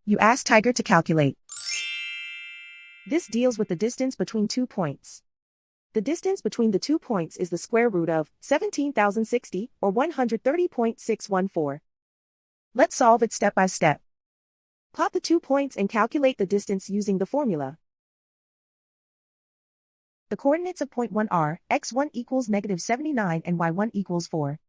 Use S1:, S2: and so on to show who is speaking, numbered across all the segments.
S1: You ask Tiger to calculate. This deals with the distance between 2 points. The distance between the 2 points is the square root of 17,060, or 130.614. Let's solve it step by step. Plot the 2 points and calculate the distance using the formula. The coordinates of point 1 are x1 equals -79 and y1 equals 4.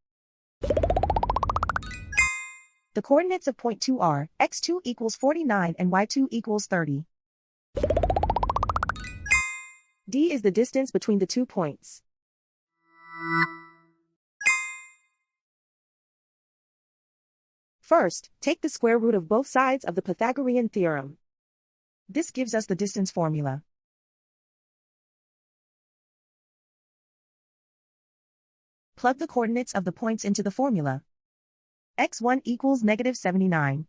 S1: The coordinates of point 2 are x2 equals 49 and y2 equals 30. D is the distance between the 2 points. First, take the square root of both sides of the Pythagorean theorem. This gives us the distance formula. Plug the coordinates of the points into the formula. x1 equals -79.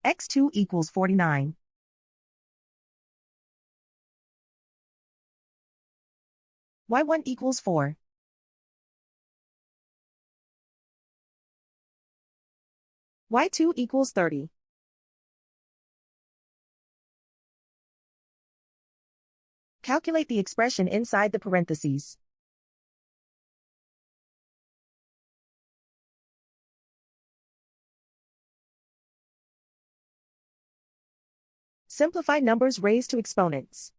S1: x2 equals 49. y1 equals 4. y2 equals 30. Calculate the expression inside the parentheses. Simplify numbers raised to exponents.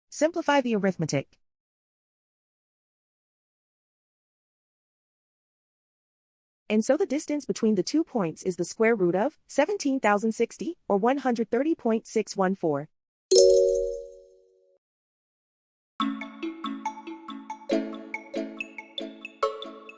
S1: Simplify the arithmetic. And so the distance between the 2 points is the square root of 17,060, or 130.614.